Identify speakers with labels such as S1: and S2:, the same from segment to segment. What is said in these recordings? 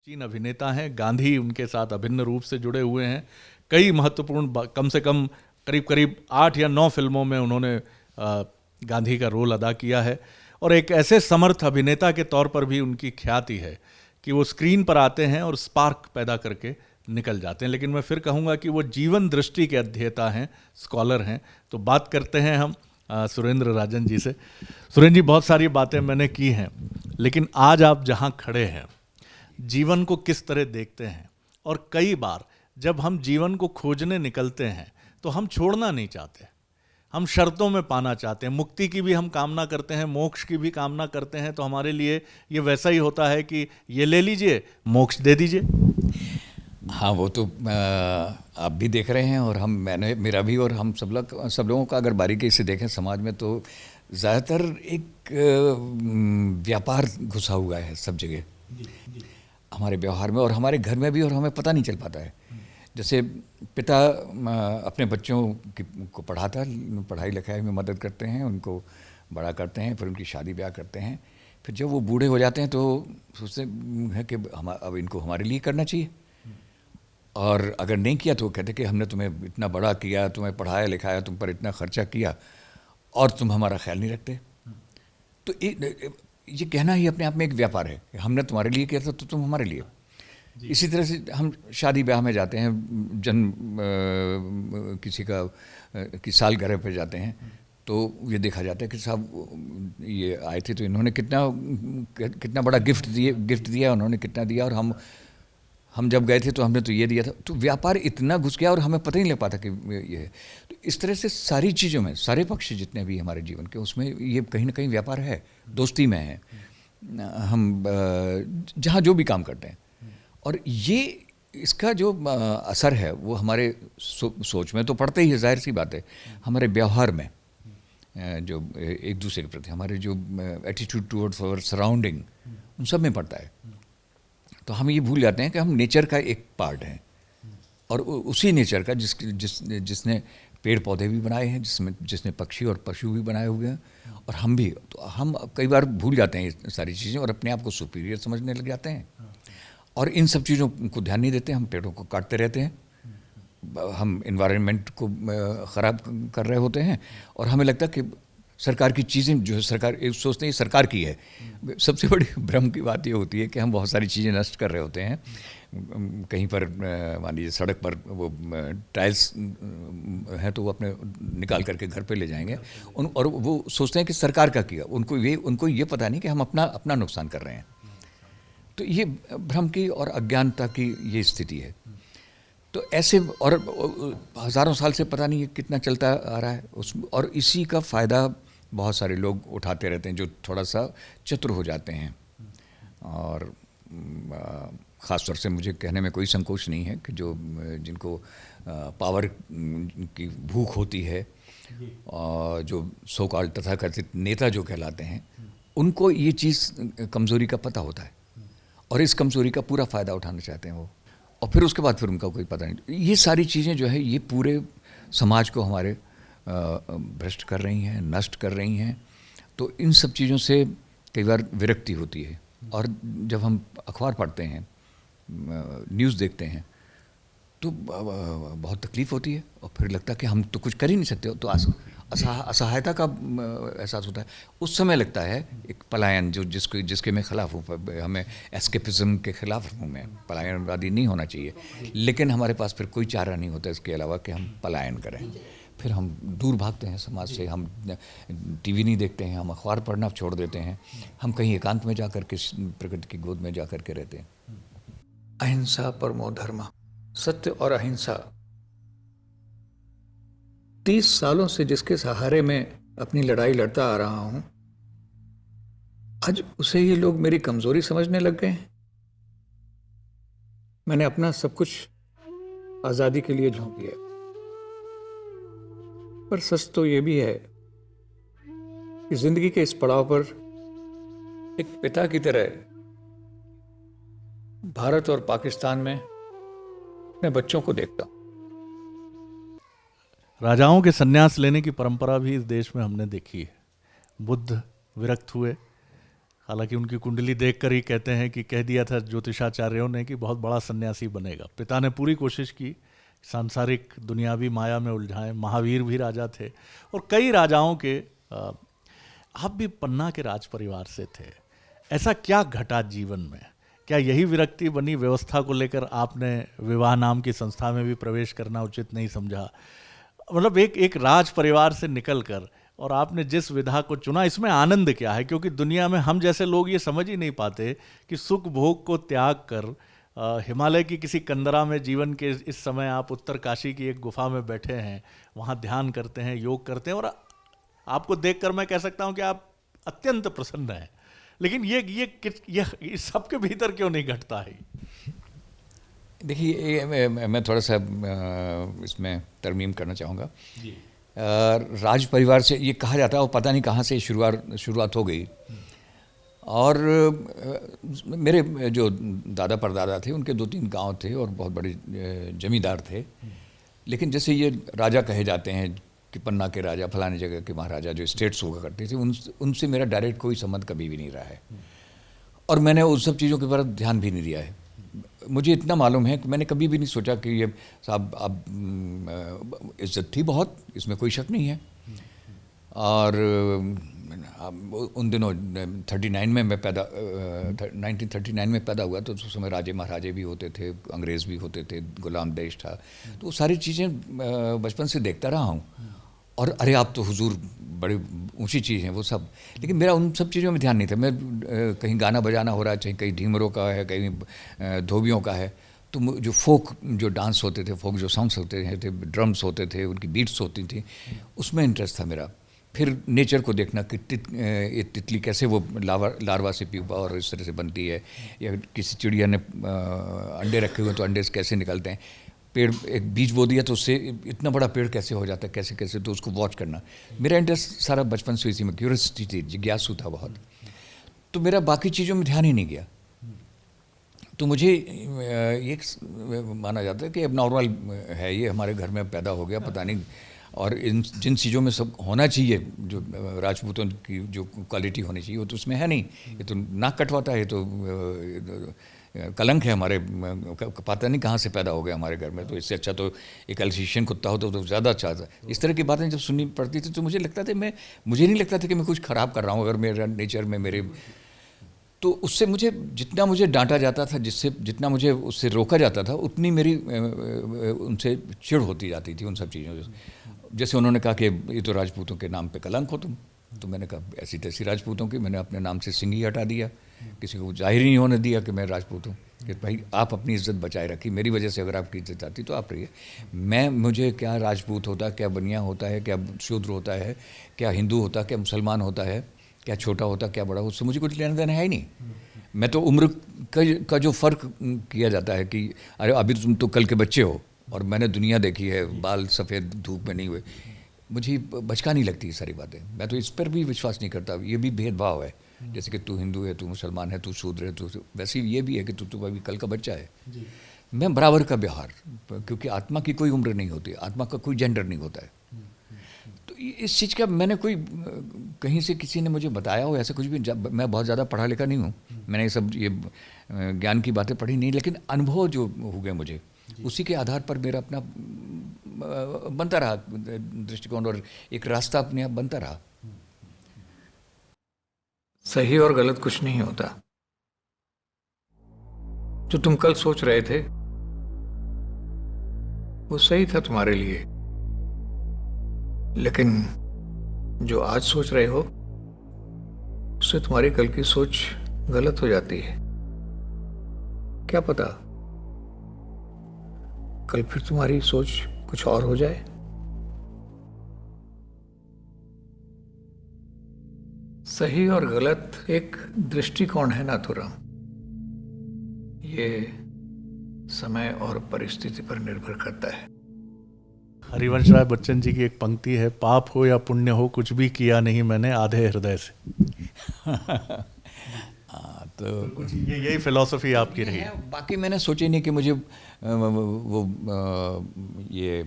S1: चीन अभिनेता हैं, गांधी उनके साथ अभिन्न रूप से जुड़े हुए हैं। कई महत्वपूर्ण, कम से कम करीब करीब 8 या 9 फिल्मों में उन्होंने गांधी का रोल अदा किया है। और एक ऐसे समर्थ अभिनेता के तौर पर भी उनकी ख्याति है कि वो स्क्रीन पर आते हैं और स्पार्क पैदा करके निकल जाते हैं। लेकिन मैं फिर कहूँगा कि वो जीवन दृष्टि के अध्येता हैं, स्कॉलर हैं। तो बात करते हैं हम सुरेंद्र राजन जी से। सुरेंद्र जी, बहुत सारी बातें मैंने की हैं, लेकिन आज आप जहाँ खड़े हैं, जीवन को किस तरह देखते हैं? और कई बार जब हम जीवन को खोजने निकलते हैं तो हम छोड़ना नहीं चाहते, हम शर्तों में पाना चाहते हैं। मुक्ति की भी हम कामना करते हैं, मोक्ष की भी कामना करते हैं। तो हमारे लिए ये वैसा ही होता है कि ये ले लीजिए, मोक्ष दे दीजिए।
S2: हाँ, वो तो आप भी देख रहे हैं और मेरा भी, और हम सब लोगों का अगर बारीकी से देखें समाज में, तो ज़्यादातर एक व्यापार घुसा हुआ है सब जगह, हमारे व्यवहार में और हमारे घर में भी, और हमें पता नहीं चल पाता है। जैसे पिता अपने बच्चों को पढ़ाई लिखाई में मदद करते हैं, उनको बड़ा करते हैं, फिर उनकी शादी ब्याह करते हैं। फिर जब वो बूढ़े हो जाते हैं तो सोचते हैं कि अब इनको हमारे लिए करना चाहिए, और अगर नहीं किया तो वो कहते कि हमने तुम्हें इतना बड़ा किया, तुम्हें पढ़ाया लिखाया, तुम पर इतना खर्चा किया, और तुम हमारा ख्याल नहीं रखते। तो ये कहना ही अपने आप में एक व्यापार है। हमने तुम्हारे लिए किया था तो तुम हमारे लिए। इसी तरह से हम शादी ब्याह में जाते हैं, किसी की सालगिरह पे जाते हैं, तो ये देखा जाता है कि साहब ये आए थे तो इन्होंने कितना बड़ा गिफ्ट दिया, उन्होंने कितना दिया, और हम जब गए थे तो हमने तो ये दिया था। तो व्यापार इतना घुस गया और हमें पता ही नहीं लग पाता कि ये है। तो इस तरह से सारी चीज़ों में, सारे पक्ष जितने भी हमारे जीवन के, उसमें ये कहीं ना कहीं व्यापार है, दोस्ती में है, हम जहाँ जो भी काम करते हैं। और ये इसका जो असर है वो हमारे सोच में तो पड़ता ही है, जाहिर सी बात है। हमारे व्यवहार में, जो एक दूसरे के प्रति हमारे जो एटीट्यूड टुवर्ड्स आवर सराउंडिंग, उन सब में पड़ता है। तो हम ये भूल जाते हैं कि हम नेचर का एक पार्ट हैं, और उसी नेचर का जिसने पेड़ पौधे भी बनाए हैं, जिसने पक्षी और पशु भी बनाए हुए हैं, और हम भी। तो हम कई बार भूल जाते हैं ये सारी चीज़ें और अपने आप को सुपीरियर समझने लग जाते हैं, और इन सब चीज़ों को ध्यान नहीं देते। हम पेड़ों को काटते रहते हैं, हम इन्वायरमेंट को ख़राब कर रहे होते हैं, और हमें लगता है कि सरकार की चीज़ें जो है, सरकार सोचते हैं सरकार की है। सबसे बड़ी भ्रम की बात ये होती है कि हम बहुत सारी चीज़ें नष्ट कर रहे होते हैं। कहीं पर मान लीजिए सड़क पर वो टाइल्स हैं तो वो अपने निकाल करके घर पे ले जाएंगे, और वो सोचते हैं कि सरकार का किया। उनको ये पता नहीं कि हम अपना नुकसान कर रहे हैं। तो ये भ्रम की और अज्ञानता की ये स्थिति है। तो ऐसे, और हज़ारों साल से पता नहीं कितना चलता आ रहा है और इसी का फ़ायदा बहुत सारे लोग उठाते रहते हैं, जो थोड़ा सा चतुर हो जाते हैं। और ख़ास तौर से मुझे कहने में कोई संकोच नहीं है कि जिनको पावर की भूख होती है, और जो सो कॉल्ड तथाकथित नेता जो कहलाते हैं, उनको ये चीज़ कमज़ोरी का पता होता है, और इस कमज़ोरी का पूरा फ़ायदा उठाना चाहते हैं वो, और फिर उसके बाद फिर उनका कोई पता नहीं। ये सारी चीज़ें जो है, ये पूरे समाज को हमारे भ्रष्ट कर रही हैं, नष्ट कर रही हैं। तो इन सब चीज़ों से कई बार विरक्ति होती है, और जब हम अखबार पढ़ते हैं, न्यूज़ देखते हैं, तो बहुत तकलीफ़ होती है, और फिर लगता है कि हम तो कुछ कर ही नहीं सकते। तो असहायता का एहसास होता है। उस समय लगता है एक पलायन, जिसके मैं ख़िलाफ़ हूँ। हमें एस्केपिज़म के ख़िलाफ़ हूँ मैं, पलायनवादी नहीं होना चाहिए। लेकिन हमारे पास फिर कोई चारा नहीं होता इसके अलावा कि हम पलायन करें। फिर हम दूर भागते हैं समाज से, हम टीवी नहीं देखते हैं, हम अखबार पढ़ना छोड़ देते हैं, हम कहीं एकांत में जाकर के प्रकृति की गोद में जाकर के रहते हैं।
S3: अहिंसा परमो धर्म, सत्य और अहिंसा 30 सालों से जिसके सहारे मैं अपनी लड़ाई लड़ता आ रहा हूं, आज उसे ये लोग मेरी कमजोरी समझने लग गए हैं। मैंने अपना सब कुछ आजादी के लिए झोंक दिया, पर सच तो ये भी है कि जिंदगी के इस पड़ाव पर एक पिता की तरह भारत और पाकिस्तान में अपने बच्चों को देखता हूं।
S1: राजाओं के संन्यास लेने की परंपरा भी इस देश में हमने देखी है। बुद्ध विरक्त हुए, हालांकि उनकी कुंडली देखकर ही कहते हैं कि कह दिया था ज्योतिषाचार्यों ने कि बहुत बड़ा सन्यासी बनेगा। पिता ने पूरी कोशिश की, सांसारिक दुनियावी माया में उलझाएं। महावीर भी राजा थे और कई राजाओं के आप भी पन्ना के राज परिवार से थे। ऐसा क्या घटा जीवन में? क्या यही विरक्ति बनी व्यवस्था को लेकर आपने विवाह नाम की संस्था में भी प्रवेश करना उचित नहीं समझा? मतलब एक राज परिवार से निकलकर और आपने जिस विधा को चुना, इसमें आनंद क्या है? क्योंकि दुनिया में हम जैसे लोग ये समझ ही नहीं पाते कि सुख भोग को त्याग कर हिमालय की किसी कंदरा में जीवन के इस समय आप उत्तरकाशी की एक गुफा में बैठे हैं, वहाँ ध्यान करते हैं, योग करते हैं, और आपको देखकर मैं कह सकता हूँ कि आप अत्यंत प्रसन्न हैं। लेकिन ये सबके भीतर क्यों नहीं घटता है?
S2: देखिए, मैं थोड़ा सा इसमें तरमीम करना चाहूँगा। राज परिवार से ये कहा जाता है, और पता नहीं कहाँ से शुरुआत हो गई। और मेरे जो दादा परदादा थे उनके 2-3 गांव थे और बहुत बड़े जमींदार थे। लेकिन जैसे ये राजा कहे जाते हैं कि पन्ना के राजा, फलाने जगह के महाराजा जो स्टेट्स हुआ करते थे, उनसे मेरा डायरेक्ट कोई संबंध कभी भी नहीं रहा है, और मैंने उन सब चीज़ों के बारे में ध्यान भी नहीं दिया है। मुझे इतना मालूम है कि मैंने कभी भी नहीं सोचा कि ये साहब अब इज्जत थी बहुत, इसमें कोई शक नहीं है। और उन दिनों 1939 में पैदा हुआ, तो उस समय राजे महाराजे भी होते थे, अंग्रेज़ भी होते थे, गुलाम देश था। तो वो सारी चीज़ें बचपन से देखता रहा हूँ। और अरे आप तो हुजूर बड़ी ऊंची चीज़ हैं वो सब, लेकिन मेरा उन सब चीज़ों में ध्यान नहीं था। मैं कहीं गाना बजाना हो रहा है, चाहे कहीं ढीमरों का है, कहीं धोबियों का है, तो जो फोक जो डांस होते थे, फोक जो सॉन्ग्स होते थे, ड्रम्स होते थे, उनकी बीट्स होती थी, उसमें इंटरेस्ट था मेरा। फिर नेचर को देखना कि तितली कैसे वो लार्वा से प्यूपा और इस तरह से बनती है, या किसी चिड़िया ने अंडे रखे हुए तो अंडे कैसे निकलते हैं, पेड़ एक बीज बो दिया तो उससे इतना बड़ा पेड़ कैसे हो जाता है, कैसे कैसे, तो उसको वॉच करना। मेरा इंटरेस्ट सारा बचपन से इसी में, क्यूरियोसिटी थी, जिज्ञासु था बहुत। तो मेरा बाकी चीज़ों में ध्यान ही नहीं गया। तो मुझे ये माना जाता है कि अब नॉर्मल है, ये हमारे घर में पैदा हो गया, पता नहीं। और इन जिन चीज़ों में सब होना चाहिए, जो राजपूतों की जो क्वालिटी होनी चाहिए, वो तो उसमें है नहीं। ये तो नाक कटवाता है, तो कलंक है हमारे, पता नहीं कहाँ से पैदा हो गया हमारे घर में। तो इससे अच्छा तो एक अल्सीशियन कुत्ता हो तो ज़्यादा अच्छा था। इस तरह की बातें जब सुननी पड़ती थी तो मुझे नहीं लगता था कि मैं कुछ ख़राब कर रहा हूँ, अगर मेरा नेचर में मेरे। तो उससे जितना मुझे डांटा जाता था, जितना मुझे उससे रोका जाता था, उतनी मेरी उनसे चिढ़ होती जाती थी उन सब चीज़ों से। जैसे उन्होंने कहा कि ये तो राजपूतों के नाम पे कलंक हो तुम, तो मैंने कहा ऐसी तैसी राजपूतों की, मैंने अपने नाम से सिंह ही हटा दिया, किसी को जाहिर ही नहीं होने दिया कि मैं राजपूत हूँ। कि भाई आप अपनी इज्जत बचाए रखी, मेरी वजह से अगर आपकी इज्जत आती तो आप रहिए। मुझे क्या राजपूत होता, क्या बनिया होता है, क्या शूद्र होता है, क्या हिंदू होता, क्या मुसलमान होता है, क्या छोटा होता, क्या बड़ा, उससे मुझे कुछ लेना देना है ही नहीं। मैं तो उम्र का जो फ़र्क किया जाता है कि अरे अभी तुम तो कल के बच्चे हो और मैंने दुनिया देखी है, बाल सफ़ेद धूप में नहीं हुए, मुझे बचका नहीं लगती ये सारी बातें। मैं तो इस पर भी विश्वास नहीं करता। ये भी भेदभाव है, जैसे कि तू हिंदू है, तू मुसलमान है, तू शूद्र है, तू वैसे ये भी है कि तू अभी कल का बच्चा है। मैं बराबर का व्यवहार, क्योंकि आत्मा की कोई उम्र नहीं होती, आत्मा का कोई जेंडर नहीं होता है। तो इस चीज़ का मैंने कोई कहीं से किसी ने मुझे बताया हो ऐसा कुछ भी, मैं बहुत ज़्यादा पढ़ा लिखा नहीं हूँ, मैंने ये ज्ञान की बातें पढ़ी नहीं, लेकिन अनुभव जो हो गए मुझे, उसी के आधार पर मेरा अपना बनता रहा दृष्टिकोण, और एक रास्ता अपने आप बनता रहा।
S3: सही और गलत कुछ नहीं होता। जो तुम कल सोच रहे थे वो सही था तुम्हारे लिए, लेकिन जो आज सोच रहे हो उससे तुम्हारी कल की सोच गलत हो जाती है। क्या पता कल फिर तुम्हारी सोच कुछ और हो जाए। सही और गलत एक दृष्टिकोण है नाथुराम, ये समय और परिस्थिति पर निर्भर करता है।
S1: हरिवंश राय बच्चन जी की एक पंक्ति है, पाप हो या पुण्य हो कुछ भी किया नहीं मैंने आधे हृदय से। तो कुछ यही फिलॉसफी आपकी रही है।
S2: बाकी मैंने सोचा नहीं कि मुझे वो ये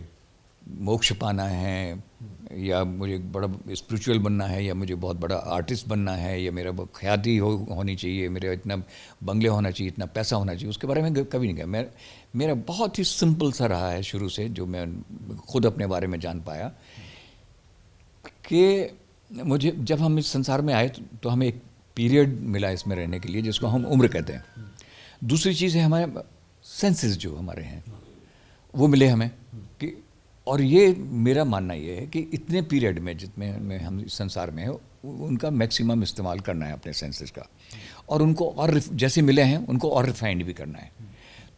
S2: मोक्ष पाना है, या मुझे बड़ा स्पिरिचुअल बनना है, या मुझे बहुत बड़ा आर्टिस्ट बनना है, या मेरा ख्याति होनी चाहिए, मेरा इतना बंगले होना चाहिए, इतना पैसा होना चाहिए, उसके बारे में कभी नहीं कहा। मेरा बहुत ही सिंपल सा रहा है शुरू से, जो मैं खुद अपने बारे में जान पाया कि मुझे, जब हम इस संसार में आए तो हमें एक पीरियड मिला इसमें रहने के लिए, जिसको हम उम्र कहते हैं। दूसरी चीज़ है हमारे सेंसेस जो हमारे हैं वो मिले हमें कि, और ये मेरा मानना ये है कि इतने पीरियड में जितने हम इस संसार में है, उनका मैक्सिमम इस्तेमाल करना है अपने सेंसेस का, और उनको और जैसे मिले हैं उनको और रिफाइंड भी करना है।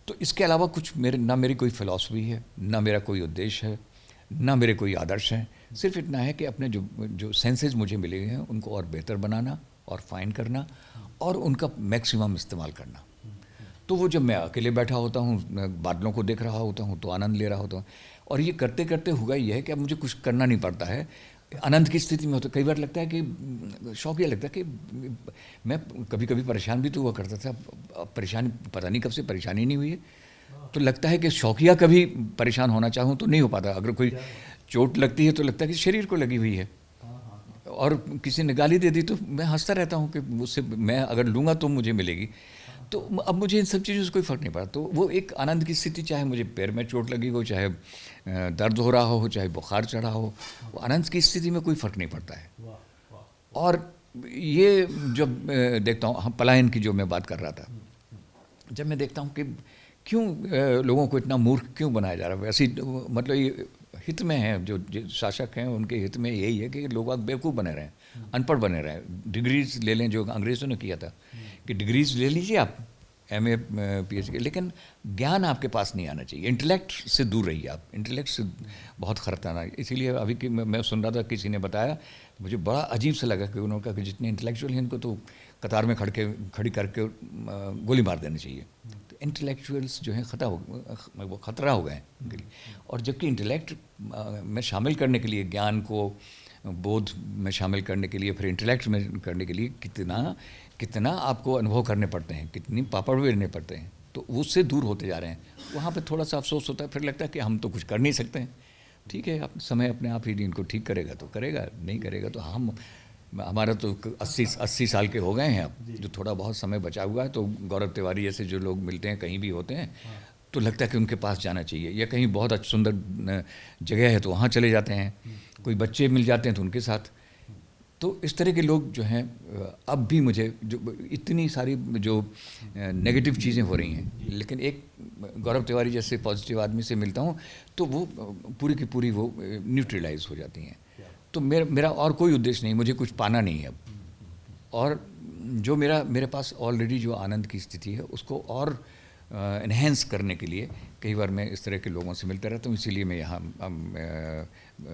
S2: तो इसके अलावा कुछ मेरी कोई फ़िलॉसफी है, ना मेरा कोई उद्देश्य है, ना मेरे कोई आदर्श हैं। सिर्फ इतना है कि अपने जो सेंसेस मुझे मिले हैं उनको और बेहतर बनाना और फाइन करना और उनका मैक्सिमम इस्तेमाल करना। तो वो जब मैं अकेले बैठा होता हूँ, बादलों को देख रहा होता हूँ तो आनंद ले रहा होता हूँ, और ये करते करते हुआ ये है कि अब मुझे कुछ करना नहीं पड़ता है। आनंद की स्थिति में होता, कई बार लगता है कि शौक ये लगता है कि मैं कभी कभी परेशान भी तो हुआ करता था, अब परेशानी पता नहीं कब से परेशानी नहीं हुई है। तो लगता है कि शौकिया कभी परेशान होना चाहूँ तो नहीं हो पाता। अगर कोई चोट लगती है तो लगता है कि शरीर को लगी हुई है, और किसी ने गाली दे दी तो मैं हंसता रहता हूँ कि मुझसे, मैं अगर लूँगा तो मुझे मिलेगी। तो अब मुझे इन सब चीज़ों से कोई फ़र्क नहीं पड़ा। तो वो एक आनंद की स्थिति, चाहे मुझे पैर में चोट लगी हो, चाहे दर्द हो रहा हो, चाहे बुखार चढ़ा हो, वो आनंद की स्थिति में कोई फ़र्क नहीं पड़ता है। और ये जब देखता हूँ, हम पलायन की जो मैं बात कर रहा था, जब मैं देखता हूँ कि क्यों लोगों को इतना मूर्ख क्यों बनाया जा रहा है, वैसे मतलब ये हित में है, जो शासक हैं उनके हित में यही है कि लोग बेवकूफ़ बने रहें, अनपढ़ बने रहें, डिग्रीज ले लें, जो अंग्रेज़ों ने किया था कि डिग्रीज ले लीजिए आप, MA PhD, लेकिन ज्ञान आपके पास नहीं आना चाहिए। इंटेलेक्ट से दूर रहिए आप, इंटेलेक्ट से बहुत खतरनाक। इसीलिए अभी कि मैं सुन रहा था, किसी ने बताया, मुझे बड़ा अजीब सा लगा कि उन्होंने कहा कि जितने इंटेलेक्चुअल हैं इनको तो कतार में खड़ी करके गोली मार देनी चाहिए। तो इंटेलेक्चुअल्स जो हैं वो खतरा हो गए हैं उनके लिए। और जबकि इंटेलेक्ट में शामिल करने के लिए, ज्ञान को बोध में शामिल करने के लिए, फिर इंटेलेक्ट में करने के लिए कितना आपको अनुभव करने पड़ते हैं, कितनी पापड़ बेलने पड़ते हैं। तो उससे दूर होते जा रहे हैं। वहाँ पे थोड़ा सा अफसोस होता है, फिर लगता है कि हम तो कुछ कर नहीं सकते हैं। ठीक है, समय अपने आप ही इनको ठीक करेगा तो करेगा, नहीं करेगा तो हमारा तो 80 साल के हो गए हैं अब, जो थोड़ा बहुत समय बचा हुआ है। तो गौरव तिवारी जैसे जो लोग मिलते हैं, कहीं भी होते हैं, तो लगता है कि उनके पास जाना चाहिए, या कहीं बहुत सुंदर जगह है तो वहाँ चले जाते हैं, कोई बच्चे मिल जाते हैं तो उनके साथ। तो इस तरह के लोग जो हैं, अब भी मुझे जो इतनी सारी जो नेगेटिव चीज़ें हो रही हैं, लेकिन एक गौरव तिवारी जैसे पॉजिटिव आदमी से मिलता हूँ तो वो पूरी की पूरी वो न्यूट्रलाइज हो जाती हैं। तो मेरा और कोई उद्देश्य नहीं, मुझे कुछ पाना नहीं है अब। और जो मेरे पास ऑलरेडी जो आनंद की स्थिति है, उसको और इन्हेंस करने के लिए कई बार मैं इस तरह के लोगों से मिलता रहता हूँ। इसीलिए मैं यहाँ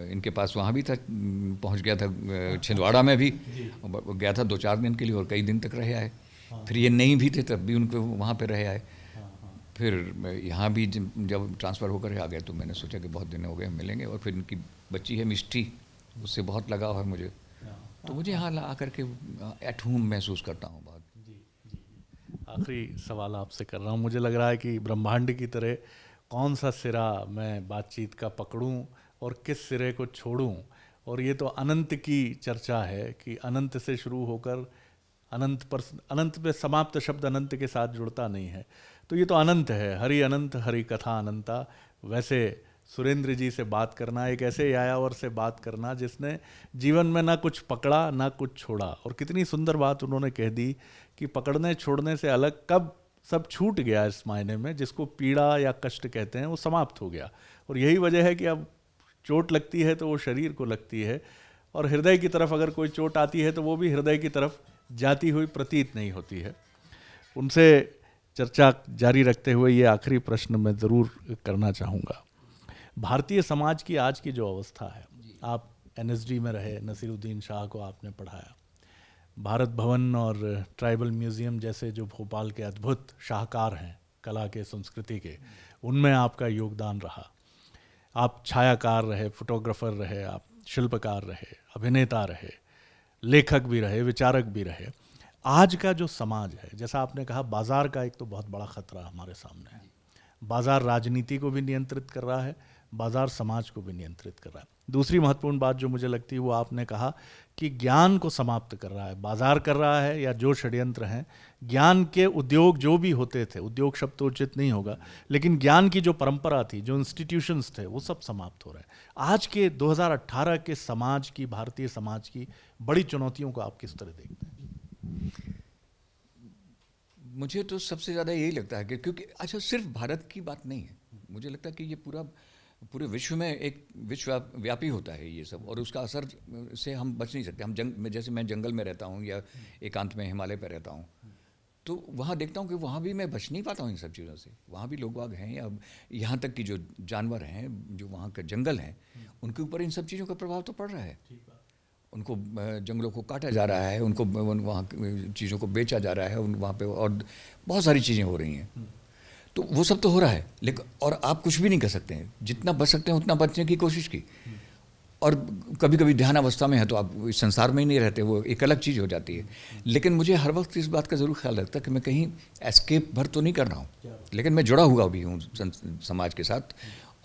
S2: इनके पास वहाँ भी था, पहुँच गया था, छिंदवाड़ा में भी गया था 2-4 दिन के लिए, और कई दिन तक रहे आए। फिर ये नहीं भी थे तब भी उनको वहाँ पे रहे आए। फिर यहाँ भी जब ट्रांसफ़र होकर आ गए तो मैंने सोचा कि बहुत दिन हो गए, मिलेंगे। और फिर इनकी बच्ची है मिष्टी, उससे बहुत लगाव है मुझे, तो मुझे यहाँ ला करके एट होम महसूस करता हूँ बहुत।
S1: आखिरी सवाल आपसे कर रहा हूँ। मुझे लग रहा है कि ब्रह्मांड की तरह कौन सा सिरा मैं बातचीत का पकड़ूं और किस सिरे को छोड़ूं। और ये तो अनंत की चर्चा है कि अनंत से शुरू होकर अनंत पे समाप्त शब्द अनंत के साथ जुड़ता नहीं है। तो ये तो अनंत है, हरि अनंत हरि कथा अनंता। वैसे सुरेंद्र जी से बात करना, एक ऐसे यायावर से बात करना जिसने जीवन में ना कुछ पकड़ा ना कुछ छोड़ा। और कितनी सुंदर बात उन्होंने कह दी कि पकड़ने छोड़ने से अलग कब सब छूट गया, इस मायने में जिसको पीड़ा या कष्ट कहते हैं वो समाप्त हो गया। और यही वजह है कि अब चोट लगती है तो वो शरीर को लगती है, और हृदय की तरफ अगर कोई चोट आती है तो वो भी हृदय की तरफ जाती हुई प्रतीत नहीं होती है। उनसे चर्चा जारी रखते हुए ये आखिरी प्रश्न मैं ज़रूर करना चाहूँगा। भारतीय समाज की आज की जो अवस्था है, आप NSD में रहे, नसीरुद्दीन शाह को आपने पढ़ाया, भारत भवन और ट्राइबल म्यूज़ियम जैसे जो भोपाल के अद्भुत शाहकार हैं कला के, संस्कृति के, उनमें आपका योगदान रहा। आप छायाकार रहे, फोटोग्राफर रहे, आप शिल्पकार रहे, अभिनेता रहे, लेखक भी रहे, विचारक भी रहे। आज का जो समाज है, जैसा आपने कहा, बाज़ार का एक तो बहुत बड़ा ख़तरा हमारे सामने है। बाज़ार राजनीति को भी नियंत्रित कर रहा है, बाजार समाज को भी नियंत्रित कर रहा है। दूसरी महत्वपूर्ण बात जो मुझे लगती है वो आपने कहा कि ज्ञान को समाप्त कर रहा है, बाजार कर रहा है, या जो षड्यंत्र हैं, ज्ञान के उद्योग जो भी होते थे, उद्योग शब्द तो उचित नहीं होगा, लेकिन ज्ञान की जो परंपरा थी, जो इंस्टीट्यूशंस थे, वो सब समाप्त हो रहे हैं। आज के 2018 के समाज की, भारतीय समाज की बड़ी चुनौतियों को आप किस तरह देखते हैं?
S2: मुझे तो सबसे ज़्यादा यही लगता है कि क्योंकि अच्छा सिर्फ भारत की बात नहीं है, मुझे लगता है कि ये पूरे विश्व में एक विश्वव्यापी होता है ये सब, और उसका असर से हम बच नहीं सकते। जैसे मैं जंगल में रहता हूँ या एकांत में हिमालय पर रहता हूँ, तो वहाँ देखता हूँ कि वहाँ भी मैं बच नहीं पाता हूँ इन सब चीज़ों से। वहाँ भी लोग बाग हैं, या यहाँ तक कि जो जानवर हैं, जो वहाँ के जंगल हैं, उनके ऊपर इन सब चीज़ों का प्रभाव तो पड़ रहा है। उनको जंगलों को काटा जा रहा है, उनको वहाँ चीज़ों को बेचा जा रहा है, वहाँ पे और बहुत सारी चीज़ें हो रही हैं। तो वो सब तो हो रहा है, लेकिन और आप कुछ भी नहीं कर सकते हैं। जितना बच सकते हैं उतना बचने की कोशिश की, और कभी कभी ध्यान अवस्था में है तो आप इस संसार में ही नहीं रहते, वो एक अलग चीज़ हो जाती है। लेकिन मुझे हर वक्त इस बात का ज़रूर ख्याल रखता है कि मैं कहीं एस्केप भर तो नहीं कर रहा हूँ, लेकिन मैं जुड़ा हुआ भी हूँ समाज के साथ,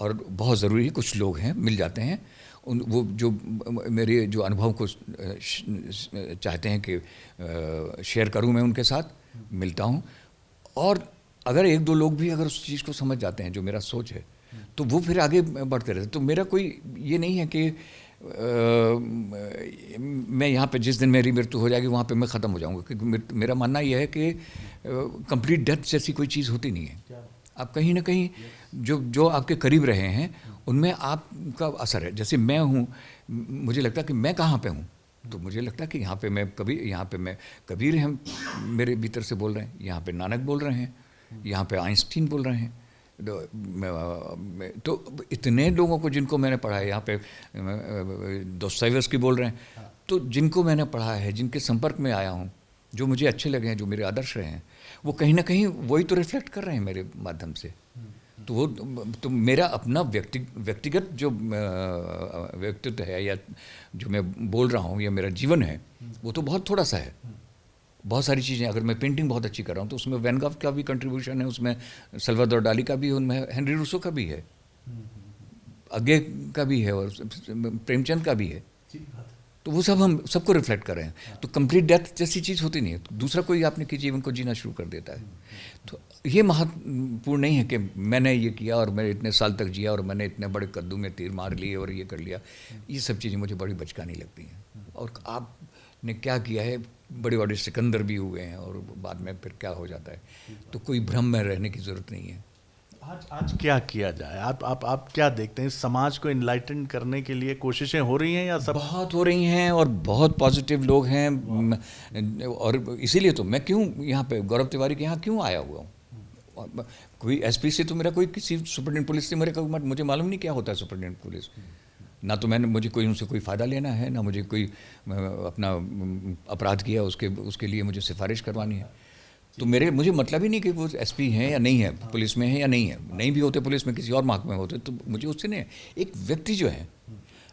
S2: और बहुत ज़रूरी है। कुछ लोग हैं, मिल जाते हैं, वो जो मेरे जो अनुभव को चाहते हैं कि शेयर करूं, मैं उनके साथ मिलता हूं, और अगर एक दो लोग भी अगर उस चीज़ को समझ जाते हैं जो मेरा सोच है, तो वो फिर आगे बढ़ते रहते। तो मेरा कोई ये नहीं है कि मैं यहाँ पे जिस दिन मेरी मृत्यु हो जाएगी वहाँ पे मैं ख़त्म हो जाऊँगा, क्योंकि मेरा मानना यह है कि कंप्लीट डेथ जैसी कोई चीज़ होती नहीं है। आप कहीं ना कहीं जो आपके करीब रहे हैं उनमें आपका असर है। जैसे मैं हूँ, मुझे लगता है कि मैं कहाँ पे हूँ, तो मुझे लगता है कि यहाँ पे मैं कबीर हैं मेरे भीतर से बोल रहे हैं, यहाँ पे नानक बोल रहे हैं, यहाँ पे आइंस्टीन बोल रहे हैं, तो इतने लोगों को जिनको मैंने पढ़ा है, यहाँ पे दोस्तोयेवस्की बोल रहे हैं, तो जिनको मैंने पढ़ा है, जिनके संपर्क में आया हूँ, जो मुझे अच्छे लगे हैं, जो मेरे आदर्श रहे हैं, वो कहीं ना कहीं वही तो रिफ्लेक्ट कर रहे हैं मेरे माध्यम से। तो मेरा अपना व्यक्तिगत जो व्यक्तित्व है, या जो मैं बोल रहा हूँ, या मेरा जीवन है, वो तो बहुत थोड़ा सा है। बहुत सारी चीज़ें, अगर मैं पेंटिंग बहुत अच्छी कर रहा हूँ तो उसमें वैन गॉग का भी कंट्रीब्यूशन है, उसमें सल्वाडोर डाली का भी, उनमें हेनरी रूसो का भी है, अगे का भी है, और प्रेमचंद का भी है। तो वो सब हम सबको रिफ्लेक्ट कर रहे हैं। तो कंप्लीट डेथ जैसी चीज़ होती नहीं है, तो दूसरा कोई आपने के जीवन को जीना शुरू कर देता है। तो ये महत्वपूर्ण नहीं है कि मैंने ये किया और मैं इतने साल तक जिया और मैंने इतने बड़े कद्दू में तीर मार लिए और ये कर लिया। ये सब चीज़ें मुझे बड़ी बचकानी लगती हैं। और आपने क्या किया है, बड़े बड़े सिकंदर भी हुए हैं और बाद में फिर क्या हो जाता है। तो कोई भ्रम में रहने की ज़रूरत नहीं है।
S1: आज क्या किया जाए? आप क्या देखते हैं? समाज को इनलाइटन करने के लिए कोशिशें हो रही हैं या सब?
S2: बहुत हो रही हैं और बहुत पॉजिटिव लोग हैं, और इसीलिए तो मैं क्यों यहाँ पे गौरव तिवारी के यहाँ क्यों आया हुआ हूँ। कोई एसपी से तो मेरा कोई, किसी सुपरिटेंडेंट पुलिस से मुझे मालूम नहीं क्या होता है सुपरिटेंडेंट पुलिस। ना तो मुझे कोई उनसे कोई फ़ायदा लेना है, ना मुझे कोई अपना अपराध किया उसके लिए मुझे सिफारिश करवानी है। तो मुझे मतलब ही नहीं कि वो एसपी हैं या नहीं है, पुलिस में है या नहीं है। नहीं भी होते पुलिस में, किसी और महकमे में होते, तो मुझे उससे नहीं है। एक व्यक्ति जो है,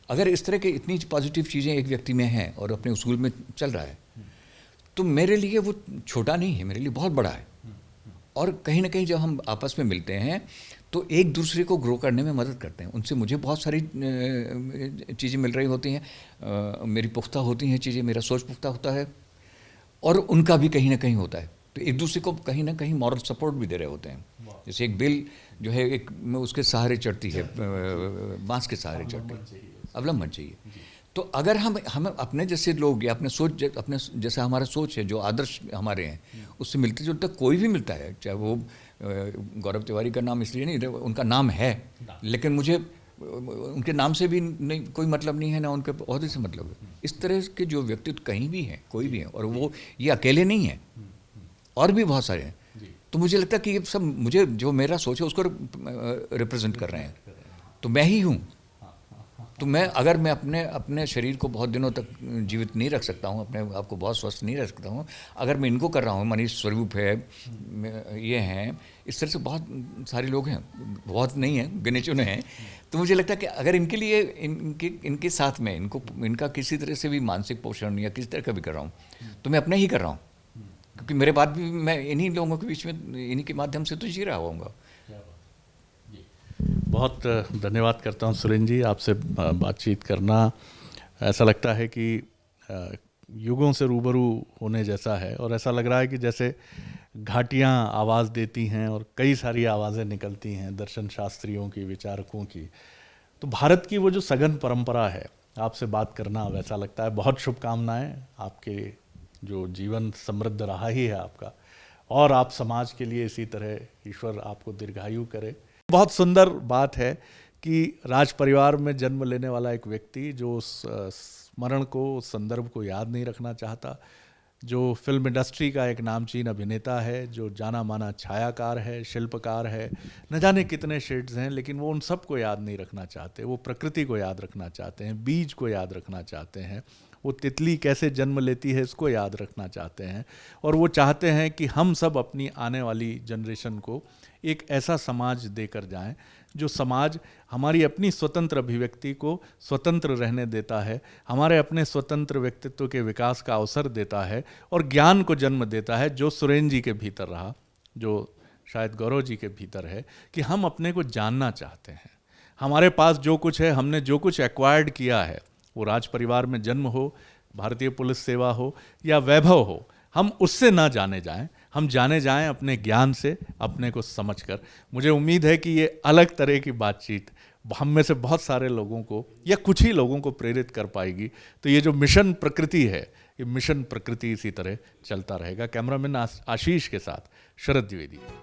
S2: अगर इस तरह के इतनी पॉजिटिव चीज़ें एक व्यक्ति में हैं और अपने उसूल में चल रहा है, तो मेरे लिए वो छोटा नहीं है, मेरे लिए बहुत बड़ा है। और कहीं ना कहीं जब हम आपस में मिलते हैं तो एक दूसरे को ग्रो करने में मदद करते हैं। उनसे मुझे बहुत सारी चीज़ें मिल रही होती हैं, मेरी पुख्ता होती हैं चीज़ें, मेरा सोच पुख्ता होता है, और उनका भी कहीं ना कहीं होता है। तो एक दूसरे को कहीं ना कहीं मॉरल सपोर्ट भी दे रहे होते हैं। जैसे एक बेल जो है, एक उसके सहारे चढ़ती है, बांस के सहारे चढ़ती है, अवलंबन चाहिए। तो अगर हम अपने जैसे लोग, या अपने जैसा हमारा सोच है, जो आदर्श हमारे हैं, उससे मिलते जुलते कोई भी मिलता है, चाहे वो गौरव तिवारी का नाम इसलिए नहीं, उनका नाम है, लेकिन मुझे उनके नाम से भी नहीं कोई मतलब नहीं है, ना उनके ओहदे से मतलब है। इस तरह के जो व्यक्तित्व कहीं भी हैं, कोई भी हैं, और वो ये अकेले नहीं हैं, और भी बहुत सारे हैं। तो मुझे लगता है कि ये सब मुझे, जो मेरा सोच है, उसको रिप्रेजेंट कर रहे हैं। तो मैं ही हूँ। तो अगर मैं अपने शरीर को बहुत दिनों तक जीवित नहीं रख सकता हूँ, अपने आप को बहुत स्वस्थ नहीं रख सकता हूँ, अगर मैं इनको कर रहा हूँ, मनीष स्वरूप है, ये हैं, इस तरह से बहुत सारे लोग हैं, बहुत नहीं हैं, गिने चुने हैं। तो मुझे लगता है कि अगर इनके लिए, इनके साथ में इनका किसी तरह से भी मानसिक पोषण या किसी तरह का भी कर रहा हूँ, तो मैं अपने ही कर रहा हूँ, क्योंकि मेरे बाद भी मैं इन्हीं लोगों के बीच में, इन्हीं के माध्यम से तो जी रहा होऊंगा।
S1: बहुत धन्यवाद करता हूँ सुरेंद्र जी, आपसे बातचीत करना ऐसा लगता है कि युगों से रूबरू होने जैसा है, और ऐसा लग रहा है कि जैसे घाटियाँ आवाज़ देती हैं और कई सारी आवाज़ें निकलती हैं दर्शन शास्त्रियों की, विचारकों की। तो भारत की वो जो सघन परंपरा है, आपसे बात करना वैसा लगता है। बहुत शुभकामनाएं, आपके जो जीवन समृद्ध रहा ही है आपका, और आप समाज के लिए इसी तरह ईश्वर आपको दीर्घायु करे। बहुत सुंदर बात है कि राज परिवार में जन्म लेने वाला एक व्यक्ति जो उस स्मरण को, उस संदर्भ को याद नहीं रखना चाहता, जो फिल्म इंडस्ट्री का एक नामचीन अभिनेता है, जो जाना माना छायाकार है, शिल्पकार है, न जाने कितने शेड्स हैं, लेकिन वो उन सब को याद नहीं रखना चाहते। वो प्रकृति को याद रखना चाहते हैं, बीज को याद रखना चाहते हैं, वो तितली कैसे जन्म लेती है इसको याद रखना चाहते हैं, और वो चाहते हैं कि हम सब अपनी आने वाली जनरेशन को एक ऐसा समाज देकर जाएं जो समाज हमारी अपनी स्वतंत्र अभिव्यक्ति को स्वतंत्र रहने देता है, हमारे अपने स्वतंत्र व्यक्तित्व के विकास का अवसर देता है, और ज्ञान को जन्म देता है, जो सुरेंद्र जी के भीतर रहा, जो शायद गौरव जी के भीतर है, कि हम अपने को जानना चाहते हैं। हमारे पास जो कुछ है, हमने जो कुछ एक्वायर्ड किया है, वो राज परिवार में जन्म हो, भारतीय पुलिस सेवा हो या वैभव हो, हम उससे ना जाने जाएं, हम जाने जाएं अपने ज्ञान से, अपने को समझकर। मुझे उम्मीद है कि ये अलग तरह की बातचीत हम में से बहुत सारे लोगों को या कुछ ही लोगों को प्रेरित कर पाएगी। तो ये जो मिशन प्रकृति है, ये मिशन प्रकृति इसी तरह चलता रहेगा। कैमरामैन आशीष के साथ शरद द्विवेदी।